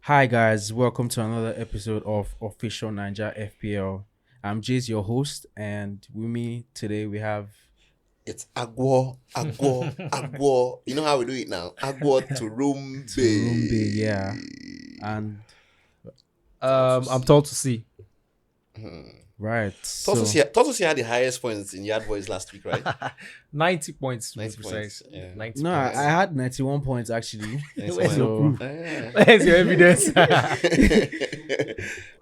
Hi guys, welcome to another episode of Official Naija FPL. I'm Jace, your host, and with me today we have It's Agwo. You know how we do it now? Agwo to Rumbe. Turumbe, yeah, and I'm told to see. right. Tortoise had the highest points in Yard Boys last week, right? 90 points to be 90 precise. points, yeah. 90 No, I points. had 91 points actually. Where's So- your proof? Yeah. Where's your evidence?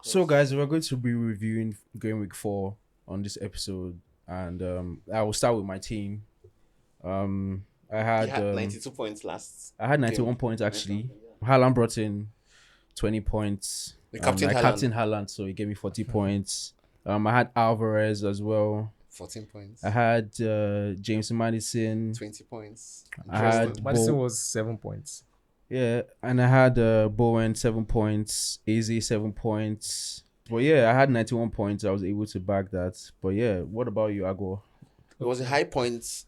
So guys, we're going to be reviewing Gameweek 4 on this episode, and I will start with my team. I He had had 92 points last. I had 91 points actually. Haaland brought in 20 points. The captain I Haaland. captained Haaland, so he gave me 40 points. I had Alvarez as well. 14 points. I had James Madison. 20 points. I had Interesting. Madison was 7 points. Yeah, and I had Bowen 7 points, AZ 7 points. But yeah, I had 91 points. I was able to back that. But yeah, what about you, Agor? It was a high points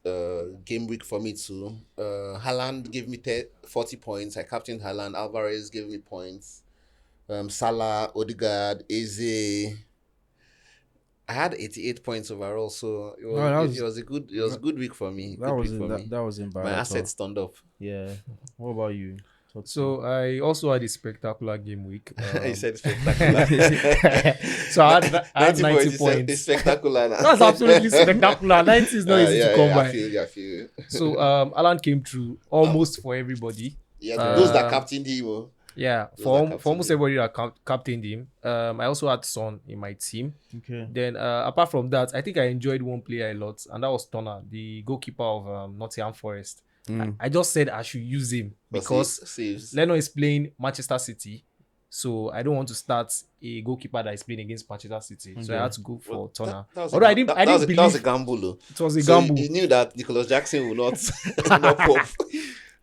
game week for me too. Haaland gave me 40 points. I captained Haaland. Alvarez gave me points. Salah, Odegaard, Eze. I had 88 points overall, so it was a good week for me. That wasn't bad. My at all. assets turned up. Yeah. What about you? So I also had a spectacular game week. He said spectacular. So I had 90 It's points. spectacular. Now. That's absolutely spectacular. 90 is not easy to come by. I feel you. So Alan came through almost for everybody. Yeah, those that captained him. Oh. Yeah, Those for that almost captained everybody that captained him. I also had Son in my team. Okay. Then apart from that, I think I enjoyed one player a lot, and that was Turner, the goalkeeper of Nottingham Forest. I just said I should use him because saves. Leno is playing Manchester City, so I don't want to start a goalkeeper that is playing against Manchester City. So I had to go for Turner. Although I didn't believe that was a gamble. Though. it was a So gamble. you knew that Nicholas Jackson would not not pop.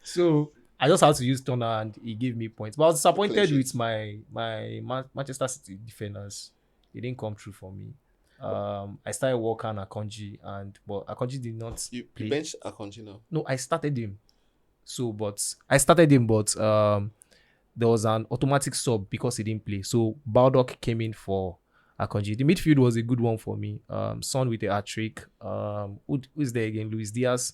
So I just had to use Turner, and he gave me points. But I was disappointed Clean sheet. with my Manchester City defenders. They didn't come through for me. I started Walker and Akonji, but Akonji did not You play. bench Akonji now. No, I started him. But there was an automatic sub because he didn't play. So Baldock came in for Akonji. The midfield was a good one for me. Son with a hat-trick. Who is there again? Luis Diaz.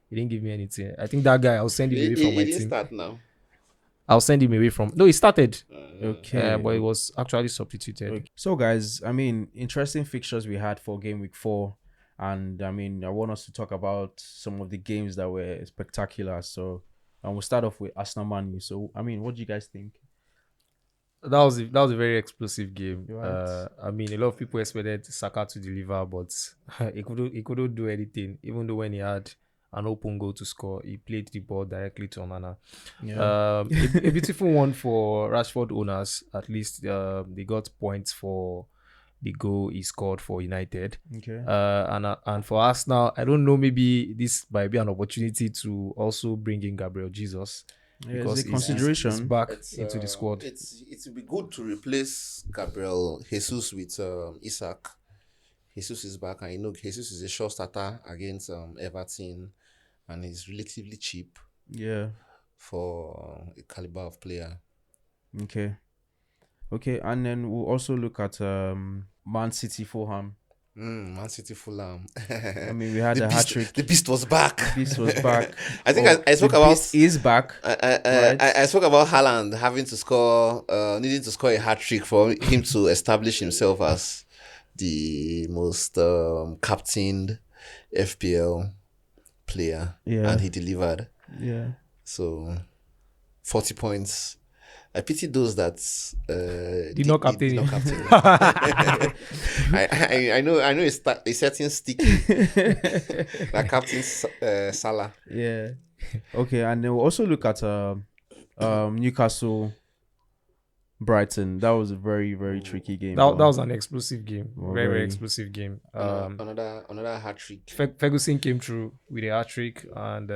He didn't give me anything. I think that guy, I'll send him away from He my didn't team. start now. I'll send him away from... No, he started. Okay. But he was actually substituted. Okay. So guys, I mean, interesting fixtures we had for game week 4, and I mean, I want us to talk about some of the games that were spectacular. So, and we'll start off with Arsenal Man U. So, I mean, what do you guys think? That was a very explosive game. Right. I mean, a lot of people expected Saka to deliver, but he couldn't do anything. Even though when he had an open goal to score, he played the ball directly to Onana. Yeah. A beautiful one for Rashford owners. At least they got points for the goal he scored for United. Okay. And for Arsenal, I don't know. Maybe this might be an opportunity to also bring in Gabriel Jesus. Yeah, Because it's a consideration. he's back It's, into the squad. It would be good to replace Gabriel Jesus with Isaac. Jesus is back, and you know Jesus is a sure starter against Everton, and he's relatively cheap Yeah. for a caliber of player. Okay. And then we'll also look at Man City Fulham. Man City Fulham. I mean, we had a hat trick. The beast was back. Beast was back. I think I spoke about. Beast is back. I spoke about Haaland having to score, needing to score a hat trick for him to establish himself as the most captained FPL player, Yeah. and he delivered. Yeah. So 40 points. I pity those that Did not captain did not him. captain him. I know a certain sticky that captain Salah. Yeah. Okay, and then we'll also look at Newcastle Brighton. That was a very, very tricky game. That was an explosive game. Oh, Very, very. very explosive game. Another hat trick. Ferguson came through with a hat trick, and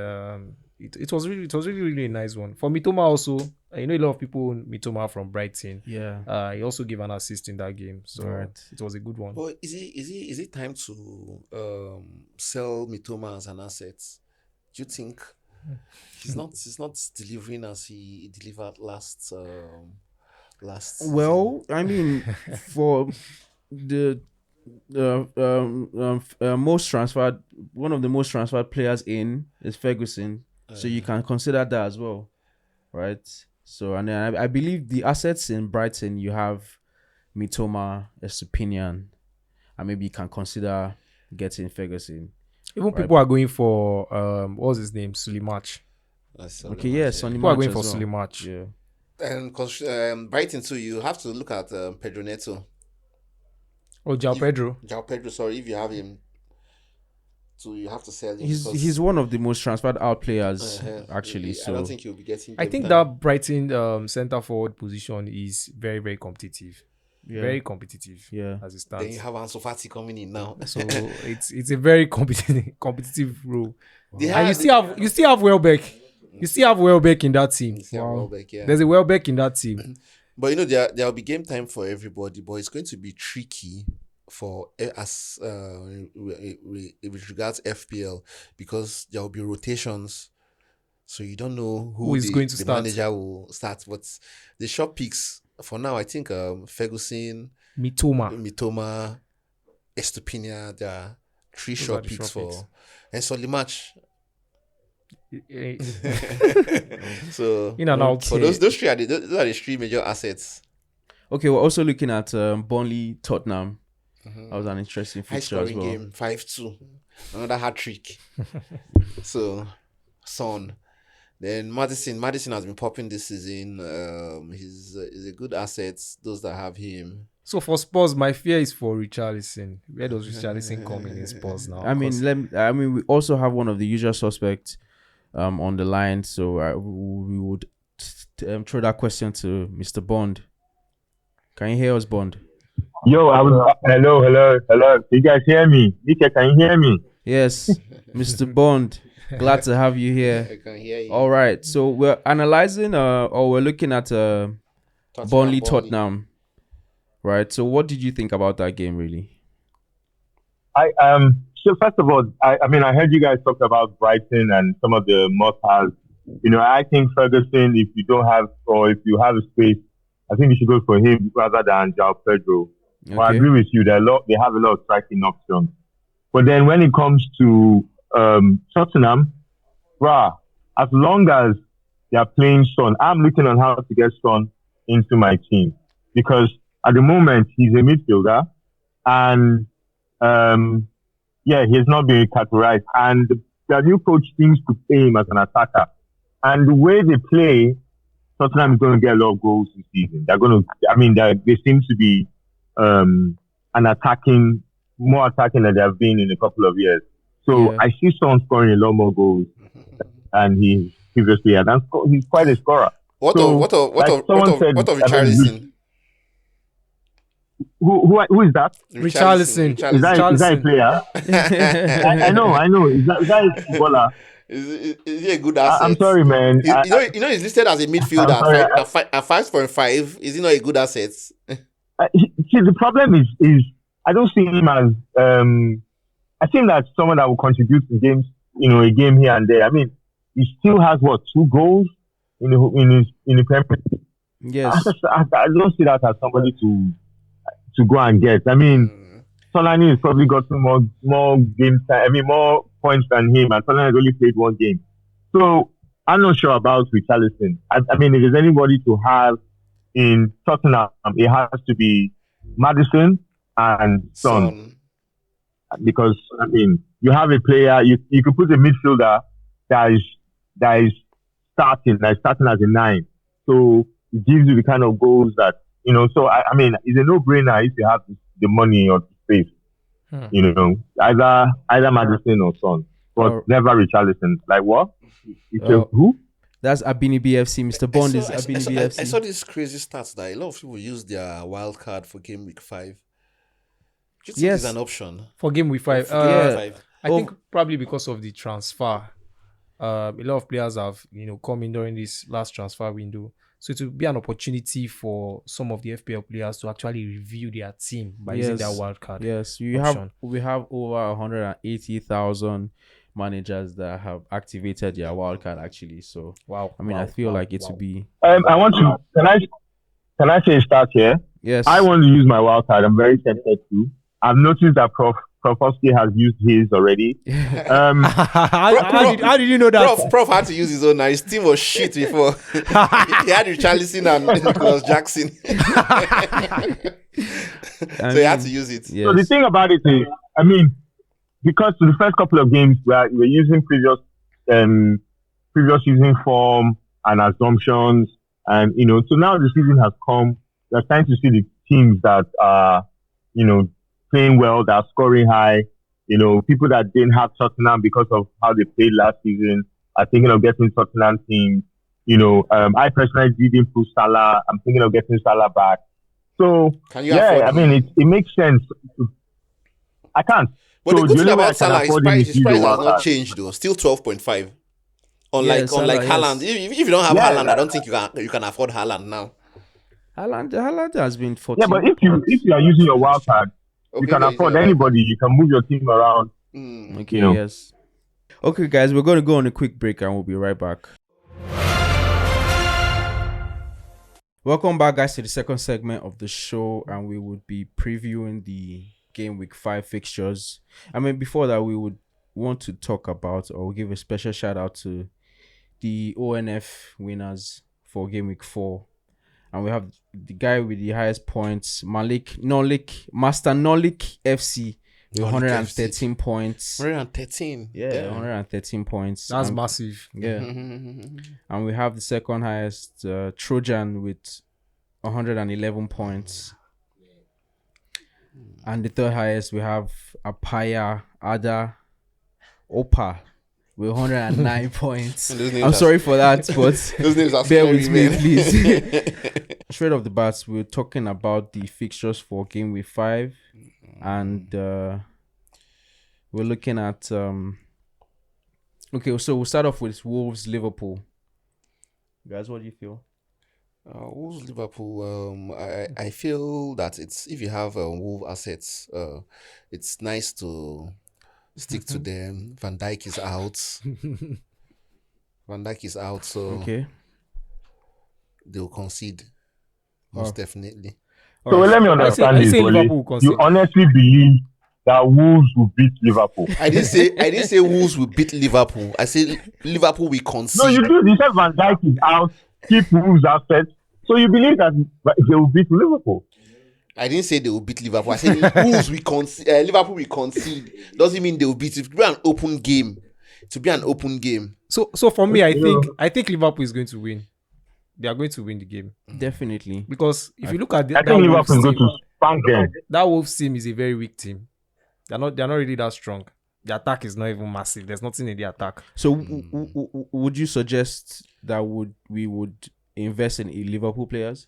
it was really a nice one for Mitoma. Also, I know a lot of people own Mitoma from Brighton. Yeah. He also gave an assist in that game, so Right. it was a good one. But is it time to sell Mitoma as an asset? Do you think he's not delivering as he delivered last last season. Well, I mean, for the most transferred, one of the most transferred players in is Ferguson, so you can consider that as well, right? So, and then I believe the assets in Brighton, you have Mitoma, Estupinian, and maybe you can consider getting Ferguson. Even people are going for what's his name, Sulimach. Okay, yeah, Sonny People are March going for as well. Sulimach. Yeah. And Brighton too, you have to look at Pedro Neto. Oh, João Pedro. João Pedro, sorry, if you have him, so you have to sell him. He's one of the most transferred out players, actually. So I don't think he'll be getting. I think that Brighton centre forward position is very, very competitive. yeah. Very competitive. Yeah. As it Then you stands. have Ansu Fati coming in now. So it's a very competitive role. They And you still have Welbeck. You still have Welbeck in that team. Welbeck, yeah. There's a Welbeck in that team. But you know, there'll be game time for everybody, but it's going to be tricky for as with regards FPL, because there will be rotations, so you don't know Who is going to the start. manager will start. But the short picks for now, I think Mitoma. Ferguson, Mitoma, Estupinian, there are three Those are short the picks short for, and Solimatch. Eh, So In and out. for those three are those are the three major assets. Okay, we're also looking at Burnley, Tottenham. That was an interesting High fixture as scoring well. game, 5-2. Another hat trick. So, Son. Then Madison has been popping this season. He's a good asset. Those that have him. So for Spurs, my fear is for Richarlison. Where does Richarlison come in Spurs now? I mean, we also have one of the usual suspects on the line, so we would throw that question to Mr. Bond. Can you hear us, Bond? Yo, hello. You guys hear me? Nika, can you hear me? Yes, Mr. Bond. Glad to have you here. I can hear you. All right, so we're analyzing or we're looking at Burnley, Tottenham. Right. So what did you think about that game, really? So first of all, I mean, I heard you guys talk about Brighton and some of the must-haves. You know, I think Ferguson, if you don't have, or if you have a space, I think you should go for him rather than João Pedro. Okay. Well, I agree with you. They have a lot of striking options. But then when it comes to Tottenham, as long as they are playing Son, I'm looking on how to get Son into my team, because at the moment he's a midfielder, and he has not been categorized. And the new coach seems to play him as an attacker. And the way they play, Tottenham is going to get a lot of goals this season. They seem to be more attacking than they have been in a couple of years. So I see Son scoring a lot more goals than he previously had. And he's quite a scorer. What of Richarlison? Who is that? Richarlison. Is that a player? I know. Is that a footballer? Is he a good asset? I'm sorry, man. You know he's listed as a midfielder at 5.5. Is he not a good asset? See, the problem is I don't see him as I think that's someone that will contribute to games, a game here and there. I mean, he still has 2 goals in the Premier League. Yes. I don't see that as somebody to go and get. I mean, Solani has probably gotten more game time. I mean, more points than him, and Solani has only played 1 game. So I'm not sure about Richarlison. I mean, if there's anybody to have in Tottenham, it has to be Maddison and Son. Because I mean, you have a player, you could put a midfielder that is starting as a 9. So it gives you the kind of goals that So I mean, it's a no-brainer if you have the money or the space. Either Maddison or Son, but never Richarlison. Like what? Who? That's Abini BFC. Mr. Bond is Abini BFC. I saw this crazy stats that a lot of people use their wild card for game week 5. Do you think it's an option for game week 5? I think probably because of the transfer. A lot of players have come in during this last transfer window, so it will be an opportunity for some of the FPL players to actually review their team by using their wild card. Yes, we have over 180,000 managers that have activated their wild card actually. So I feel like it would be. I want to. Can I say a start here? Yes. I want to use my wild card. I'm very tempted to. I've noticed that Profosky has used his already. How did you know that? Prof had to use his own. Now his team was shit before. He had Richarlison and Nicholas Jackson, so he had to use it. Yes. So the thing about it is, I mean, because the first couple of games we're using previous season form and assumptions, and so now the season has come. We're starting to see the teams that are, playing well, that are scoring high. People that didn't have Tottenham because of how they played last season are thinking of getting Tottenham teams. I personally didn't push Salah. I'm thinking of getting Salah back. So I mean, it makes sense. I can't. But so the good thing only way I about can Salah, his afford price him has is not changed though. Still 12.5. Unlike Salah, Haaland. yes. If you don't have Haaland, I don't think you can afford Haaland now. Haaland has been 14. Yeah, but if you are using your wild card, you can afford anybody. You can move your team around. Okay, yes. Okay, guys, we're going to go on a quick break and we'll be right back. Welcome back, guys, to the second segment of the show, and we would be previewing the Game Week 5 fixtures. I mean, before that, we would want to talk about or give a special shout out to the ONF winners for Game Week 4. And we have the guy with the highest points, Master Nolic F.C. with 113 points. 113. Yeah, 113 points. That's massive. Yeah. And we have the second highest, Trojan, with 111 points. And the third highest, we have Apya, Adda, Olyoupa with 109 points. I'm sorry for that, but those names are bear scary, with me, man. please. Straight off the bat, we're talking about the fixtures for Game Week 5. And we're looking at... Okay, so we'll start off with Wolves, Liverpool. Guys, what do you feel? Wolves, Liverpool. I feel that if you have Wolves assets, it's nice to stick to them. Van Dijk is out. So Okay. they'll concede most definitely. So let me understand this, Wole. You honestly believe that Wolves will beat Liverpool? I didn't say Wolves will beat Liverpool. I said Liverpool will concede. No, you do. You said Van Dijk is out. Keep Wolves assets. So you believe that they will beat Liverpool? I didn't say they will beat Liverpool. I said Wolves will concede. Liverpool will concede. Doesn't mean they will beat. It will be an open game. To be an open game. So for me, I think Liverpool is going to win. They are going to win the game. Definitely. Because if you look at I think Liverpool is going to spank them. That Wolves team is a very weak team. They're not really that strong. The attack is not even massive. There's nothing in the attack. So would you suggest that we would invest in Liverpool players?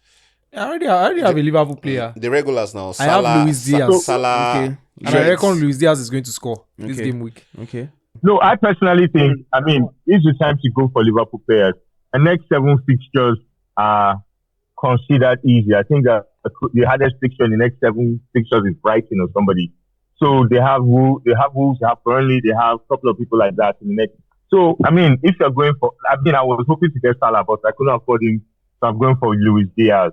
I already have a Liverpool player. The regulars now. I have Luis Diaz. Salah. Okay. And I reckon Luis Diaz is going to score this game week. Okay. No, I personally think, it's the time to go for Liverpool players. The next 7 fixtures are considered easy. I think that the hardest fixture in the next 7 fixtures is Brighton or somebody. So they have Wolves, they have Burnley, they have a couple of people like that in the next. So, if you're going for, I was hoping to get Salah, but I couldn't afford him. So I'm going for Luis Diaz.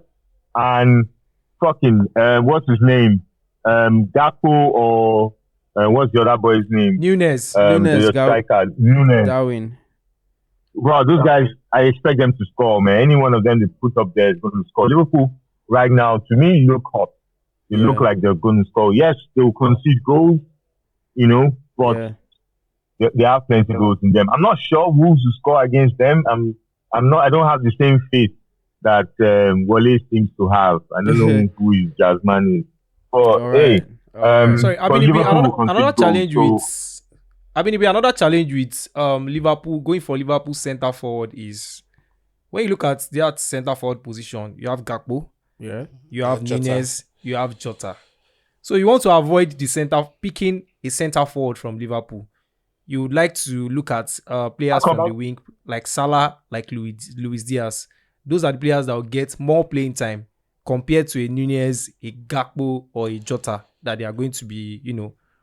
And what's his name? Gakpo or what's the other boy's name? Nunes. The striker. Nunes. Darwin. Bro, those guys, I expect them to score, man. Any one of them they put up there is going to score. Liverpool, right now, to me, look hot. They look like they're going to score. Yes, they will concede goals, but they have plenty of goals in them. I'm not sure Wolves will score against them. I don't have the same faith that Wole seems to have. I don't know who his Jasmine is. But sorry, another challenge with another challenge with Liverpool going for Liverpool centre forward is when you look at that centre forward position, you have Gakpo, you have Nunes, you have Jota. So you want to avoid picking a centre forward from Liverpool. You would like to look at players from the wing like Salah, like Luis Diaz. Those are the players that will get more playing time compared to a Nunes, a Gakpo, or a Jota that they are going to be,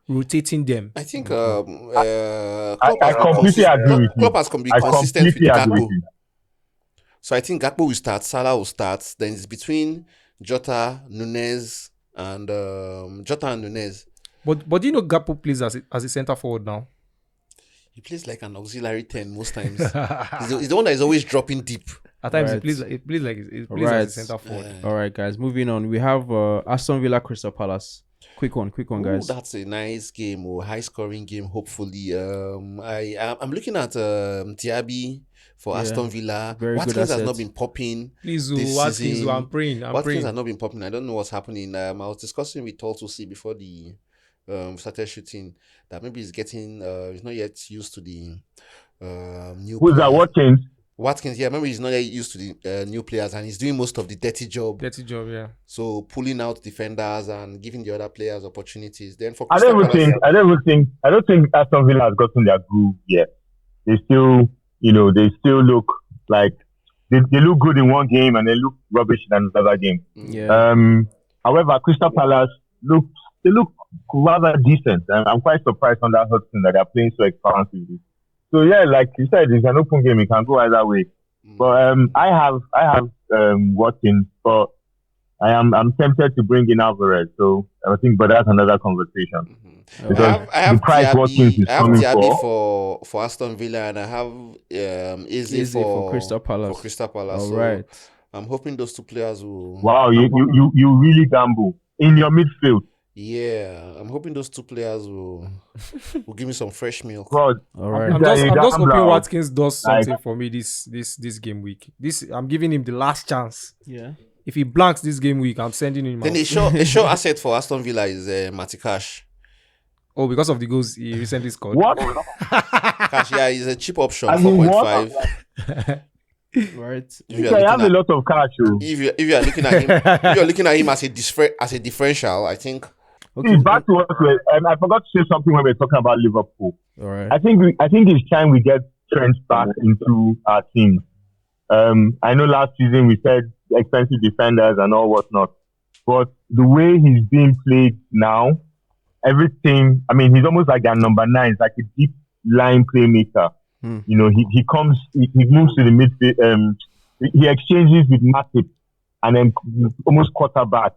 rotating them. I think I completely agree with you. Klopp has been consistent with Gakpo. So I think Gakpo will start, Salah will start. Then it's between Jota, Nunez, and Nunez. But do you know Gakpo plays as a centre forward now? He plays like an auxiliary 10 most times. He's the one that is always dropping deep. At times Right. he plays as Right. a centre forward. All right, guys. Moving on. We have Aston Villa, Crystal Palace. Quick one, guys. That's a nice game or high scoring game. Hopefully, I'm looking at Diaby for Yeah, Aston Villa. very good Watkins has asset. not been popping. Please, this Watkins, season. I'm praying. Watkins has not been popping. I don't know what's happening. I was discussing with Tultusi before the started shooting that maybe he's getting he's not yet used to the new. Who's that? players. Watkins? Watkins, yeah, maybe he's not yet used to the new players and he's doing most of the dirty job. Yeah. So pulling out defenders and giving the other players opportunities. Then for I Crystal don't think Aston Villa has gotten their groove yet. They still, they still look like they look good in one game and they look rubbish in another game. Yeah. However, Crystal Palace look rather decent. And I'm quite surprised on that Hudson that they're playing so expansively. So yeah, like you said, it's an open game. It can go either way. But I have Watkins, but I'm tempted to bring in Alvarez. So I think, but that's another conversation. Because I have the price Watkins is coming for Aston Villa, and I have Izzy for Crystal Palace. All so right. I'm hoping those two players will. Wow, you really gamble in your midfield. Yeah, I'm hoping those two players will give me some fresh milk. God, All right. I'm just hoping Watkins does something for me this game week. I'm giving him the last chance. Yeah. If he blanks this game week, I'm sending him Then out. a sure asset for Aston Villa is Matikash. Oh, because of the goals he recently scored. What? Cash, yeah, he's a cheap option, I mean, 4.5. Right. If I have a lot of cash. If you are looking at him, if you're looking at him as a differential, I think. Okay. See, back to what I forgot to say something when we were talking about Liverpool. All right. I think it's time we get Trent back into our team. I know last season we said expensive defenders and all whatnot, but the way he's being played now, everything. I mean, he's almost like a number 9. It's like a deep line playmaker. He comes, he moves to the midfield. He exchanges with Matip and then almost quarterbacks.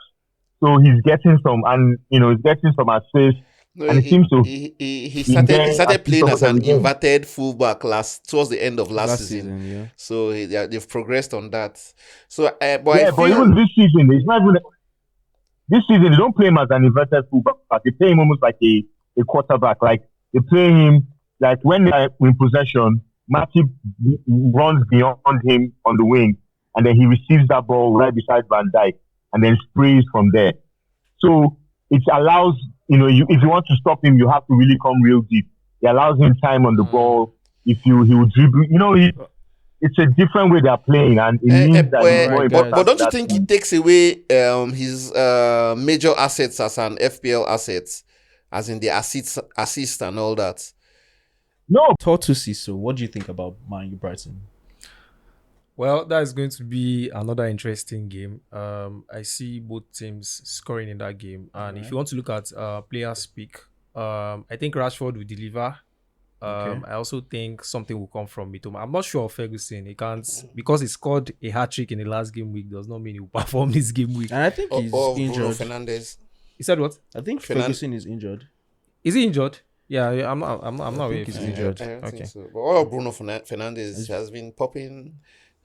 So he's getting some, and he's getting some assists. No, and it seems to. He started playing as an inverted fullback towards the end of last season. Yeah. So they've progressed on that. So, but but even this season, it's not even. This season, they don't play him as an inverted fullback. They play him almost like a quarterback. Like they play him like when they're in possession, Matip runs beyond him on the wing, and then he receives that ball right beside Van Dijk, and then sprays from there. So it allows, if you want to stop him, you have to really come real deep. It allows him time on the ball. He will dribble. It's a different way they're playing, and it means that it's more important. But don't you think it takes away his major assets as an FPL asset, as in the assist and all that? No. Tortusi, so what do you think about Man U Brighton? Well, that is going to be another interesting game. I see both teams scoring in that game. And if you want to look at players speak, I think Rashford will deliver. I also think something will come from Mitoma. I'm not sure of Ferguson. He can't, because he scored a hat-trick in the last game week, does not mean he will perform this game week. And I think he's injured. Fernandes. He said what? I think Ferguson is injured. Is he injured? Yeah, I'm not aware if he's injured. I don't Okay. think so. But all of Bruno Fernandes has been popping.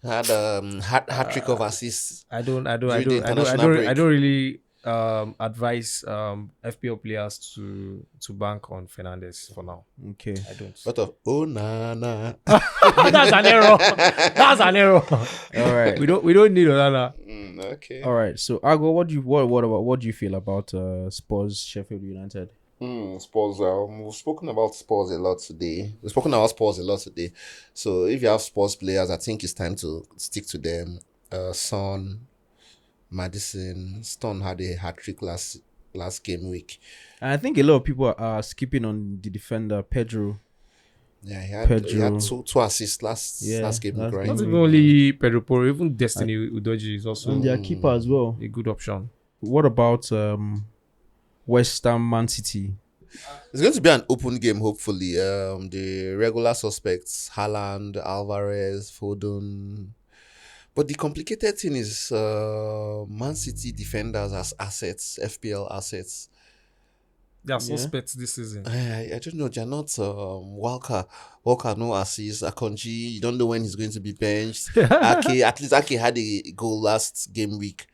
Had hat-trick of assists. I don't international break. really advise FPL players to bank on Fernandes for now. Okay. I don't. Lot of nah. That's an error. That's an error. All right. We don't need Onana. Okay. All right. So Ago, what do you feel about Spurs Sheffield United? Spurs. We've spoken about Spurs a lot today. So if you have Spurs players, I think it's time to stick to them. Son, Maddison, Stone had a hat-trick last game week. And I think a lot of people are skipping on the defender Pedro. Yeah, he had two assists last game week, right? Not even only Pedro Porro, even Destiny Udoji is also and their keeper as well. a good option. What about West Ham Man City? It's going to be an open game, hopefully. The regular suspects, Haaland, Alvarez, Foden, But the complicated thing is Man City defenders as assets, FPL assets. They are Yeah. suspects this season. I don't know. They're not Walker. Walker no assist. Akonji, you don't know when he's going to be benched. Ake, at least Ake had a goal last game week.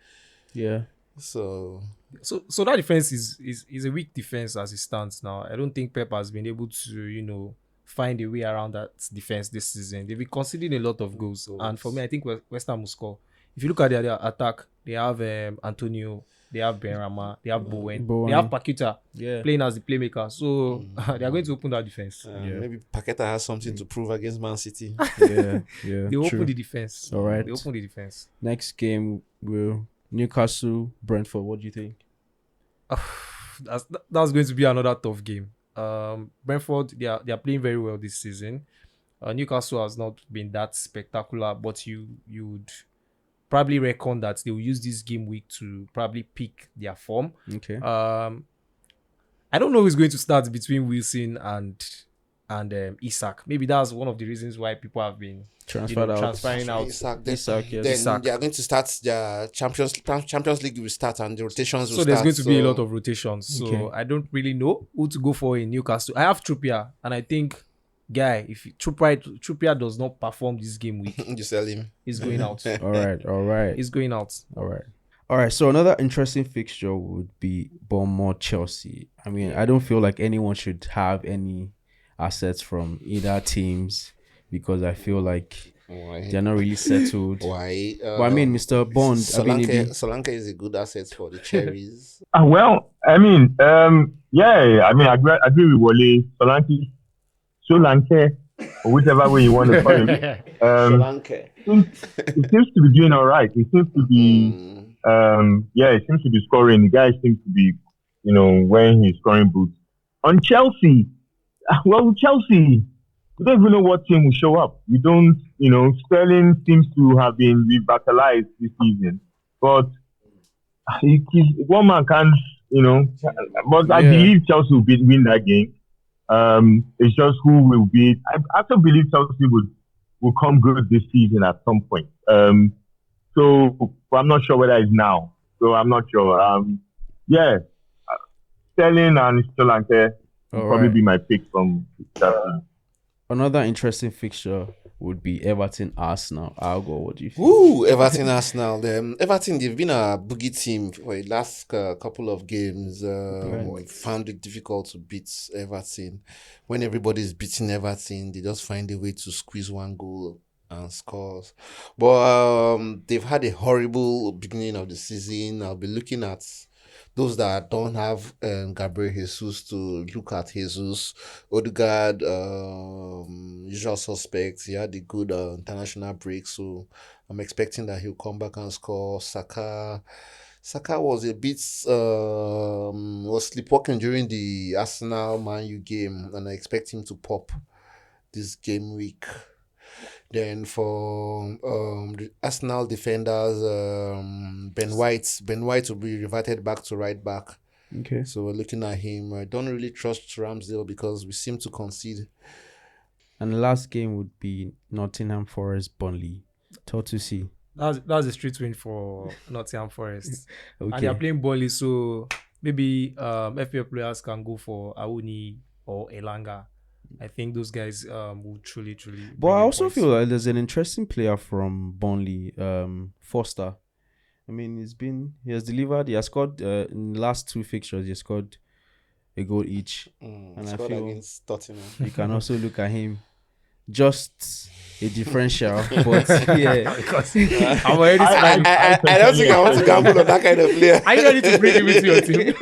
Yeah. So So that defense is a weak defense as it stands now. I don't think Pep has been able to, find a way around that defense this season. They've been conceding a lot of goals. And for me, I think West Ham will score. If you look at their attack, they have Antonio, they have Benrahma, they have Bowen, they have Paqueta Yeah. playing as the playmaker. So they are going to open that defense. maybe Paqueta has something to prove against Man City. Yeah. They open the defense. All right. They open the defense. Next game will Newcastle, Brentford. What do you think? That's going to be another tough game. Brentford, they are playing very well this season. Newcastle has not been that spectacular, but you would probably reckon that they will use this game week to probably pick their form. Okay. I don't know who's going to start between Wilson and Isak. Maybe that's one of the reasons why people have been transferring out. Isak, yes. then they are going to start their Champions League will start and the rotations will So start. there's going to be a lot of rotations. So Okay. I don't really know who to go for in Newcastle. I have Trippier, and I think, if Trippier does not perform this game week, you sell him. he's going out. All right. He's going out. All right. So another interesting fixture would be Bournemouth Chelsea. I mean, I don't feel like anyone should have any assets from either teams because I feel like they're not really settled. Why? But I mean, Mr. Bond. Solanke is a good asset for the Cherries. Well, I mean, I agree with Wole. Solanke, or whichever way you want to call him. Solanke. It seems to be doing all right. It seems to be, it seems to be scoring. The guy seems to be, wearing his scoring boots. On Chelsea, Chelsea, we don't even know what team will show up. We don't, Sterling seems to have been revitalized this season, but one man can't, but I believe Chelsea will win that game. It's just who will be. I also believe Chelsea will come good this season at some point. So but I'm not sure whether it's now. So I'm not sure. Sterling and Solanke will probably be my pick from Chelsea. Another interesting fixture would be Everton Arsenal. Algo, what do you think? Ooh, Everton Arsenal. Everton, they've been a boogie team for the last couple of games. Found it difficult to beat Everton. When everybody's beating Everton, they just find a way to squeeze one goal and scores. But they've had a horrible beginning of the season. I'll be looking at those that don't have Gabriel Jesus to look at Jesus. Odegaard, usual suspects. He had a good international break, so I'm expecting that he'll come back and score. Saka was a bit was sleepwalking during the Arsenal Man U game, and I expect him to pop this game week. Then for the Arsenal defenders, Ben White will be reverted back to right back. Okay. So we're looking at him. I don't really trust Ramsdale because we seem to concede. And the last game would be Nottingham Forest Burnley. Tough to see. That's a straight win for Nottingham Forest. Okay. And they are playing Burnley, so maybe FPL players can go for Aouni or Elanga. I think those guys will truly. But I also feel like there's an interesting player from Burnley, Foster. I mean, he has delivered. He has scored in the last two fixtures. He has scored a goal each, and I feel against Tottenham. you can also look at him. Just a differential, but yeah. I'm already smiling. I don't think I want to gamble on that kind of player. Are you ready to bring him into your team?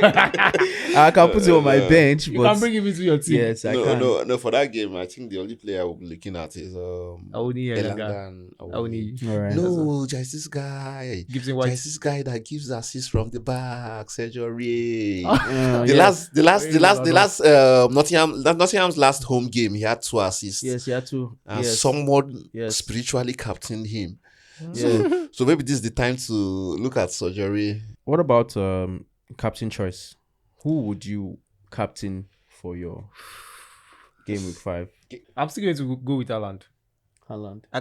I can put him on my bench, You but can bring him into your team. yes, I can. No. For that game, I think the only player we'll be looking at is Aouni, Elanga and Aouni. All right. No, just this guy. Gives him white. Just this guy that gives assists from the back, Sergio Ray. Yes. The last Nottingham's last home game, he had 2 assists. Yes, you have to. And Yes. someone Yes. spiritually captained him. Yeah. So maybe this is the time to look at surgery. What about captain choice? Who would you captain for your game week 5? I'm still going to go with Haaland. Haaland. I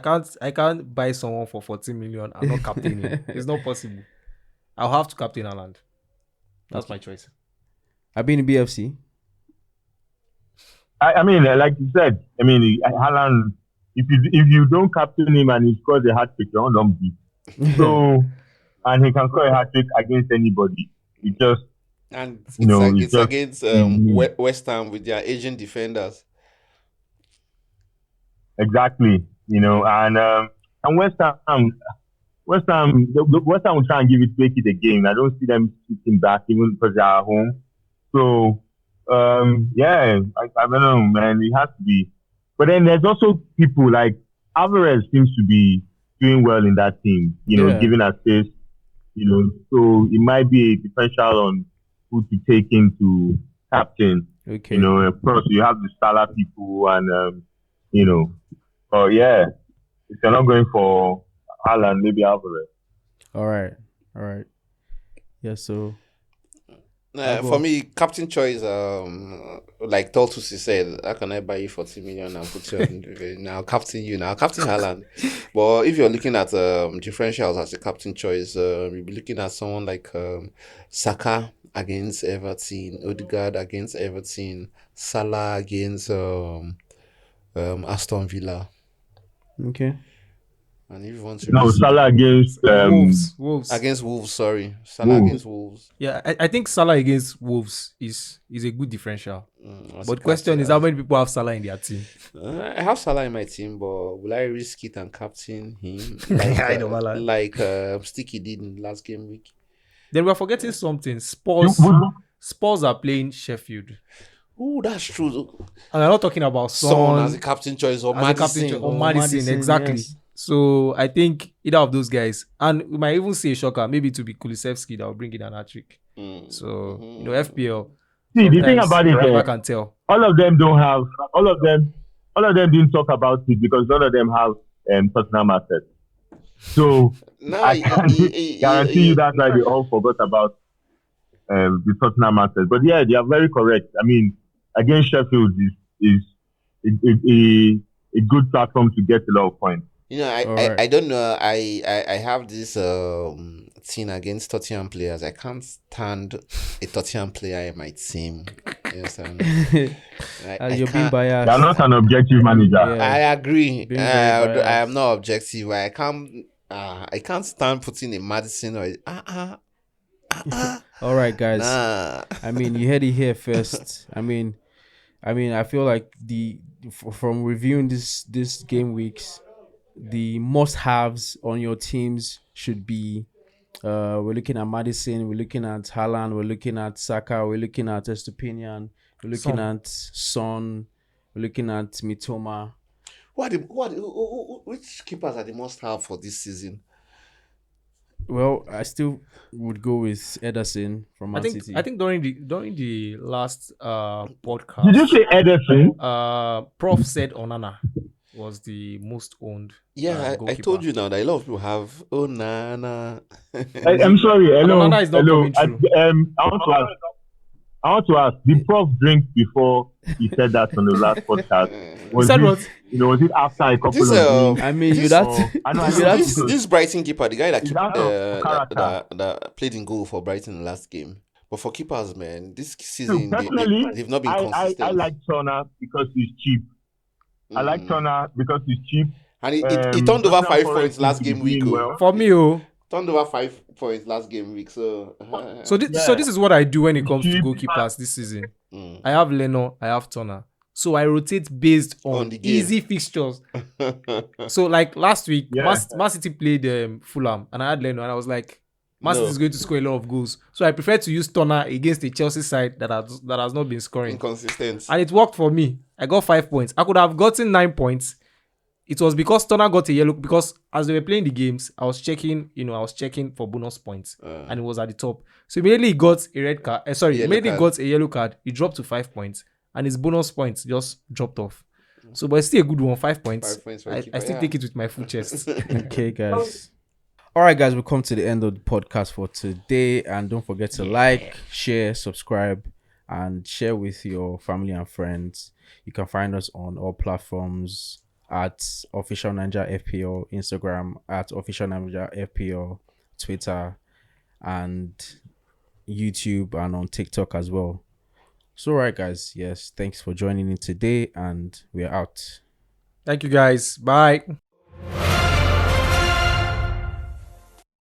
can't buy someone for 14 million and not captain him. It's not possible. I'll have to captain Haaland. That's my choice. I've been in BFC. I mean, like you said, I mean, Haaland, if you don't captain him and he scores a hat trick, you're on beat. So, and he can score a hat trick against anybody. It just, And it's just against West Ham with their Asian defenders. Exactly, and West Ham will try and make it a game. I don't see them sitting back even because they are at home. So, I don't know, man. It has to be. But then there's also people like Alvarez seems to be doing well in that team. Giving assist. So it might be a differential on who to take into captain. Okay. Of course you have the Salah people and but yeah, if you're not going for Haaland, maybe Alvarez. All right. Yeah. So. For me, captain choice, like Tortusi said, how can I buy you 40 million and put you on now captain Haaland? But if you're looking at differentials as a captain choice, you'll be looking at someone like Saka against Everton, Odegaard against Everton, Salah against Aston Villa. Okay. And if you want to Salah against Wolves. Against Wolves, sorry. Salah against Wolves. Yeah, I think Salah against Wolves is a good differential. But the question is, how many people have Salah in their team? I have Salah in my team, but will I risk it and captain him like Sticky did in last game week? Then we're forgetting something. Spurs are playing Sheffield. Oh, that's true. And I'm not talking about Son as a captain choice or Madison. Madison, exactly. Yes. So I think either of those guys, and we might even see a shocker, maybe to be Kulusevski that will bring in an hat-trick. So FPL. See, the thing about it, I can tell all of them didn't talk about it because none of them have Tottenham assets. So I can guarantee you that's why they all forgot about the Tottenham assets. But yeah, they are very correct. I mean, against Sheffield is a good platform to get a lot of points. I don't know. I have this thing against Tottenham players. I can't stand a Tottenham player in my team. You understand? You're being biased. You're not an objective manager. Yeah. I agree. I am not objective. I can't stand putting a Madison or All right, guys. Nah. I mean, you heard it here first. I mean, I feel like from reviewing this game weeks, the must-haves on your teams should be we're looking at Madison, we're looking at Haaland, we're looking at Saka, we're looking at Estupinian, we're looking at Son, we're looking at Mitoma. Which keepers are the must-have for this season? Well, I still would go with Ederson from Man City. I think during the last podcast, did you say Ederson? Prof said Onana was the most owned. Yeah, I told you now that a lot of people have Onana. I'm sorry. Hello. Onana is not coming true. I want to ask. Did Prof drink before he said that on the last podcast? Was it after a couple of drinks? I mean, this Brighton keeper, the guy that played in goal for Brighton last game. But for keepers, man, this season they've not been consistent. I like Turner because he's cheap. I like Turner because he's cheap. And he turned over 5 points last game week. For me, turned over 5 points last game week. So this is what I do when it comes to goalkeepers this season. I have Leno, I have Turner. So I rotate based on the easy fixtures. So like last week, Man City played Fulham, and I had Leno, and I was like, Man City is going to score a lot of goals. So I prefer to use Turner against the Chelsea side that has not been scoring. Inconsistent. And it worked for me. I got 5 points. I could have gotten 9 points. It was because Turner got a yellow, because as they were playing the games, I was checking for bonus points, and it was at the top. So immediately he got a red card. Got a yellow card. He dropped to 5 points, and his bonus points just dropped off. So, but it's still a good one, 5 points. 5 points I still take it with my full chest. Okay, guys. All right, guys, we've come to the end of the podcast for today, and don't forget to like, share, subscribe, and share with your family and friends. You can find us on all platforms at official Naija FPL, Instagram at official Naija FPL, Twitter, and YouTube, and on TikTok as well. So, right, guys. Yes, thanks for joining in today, and we're out. Thank you guys. Bye.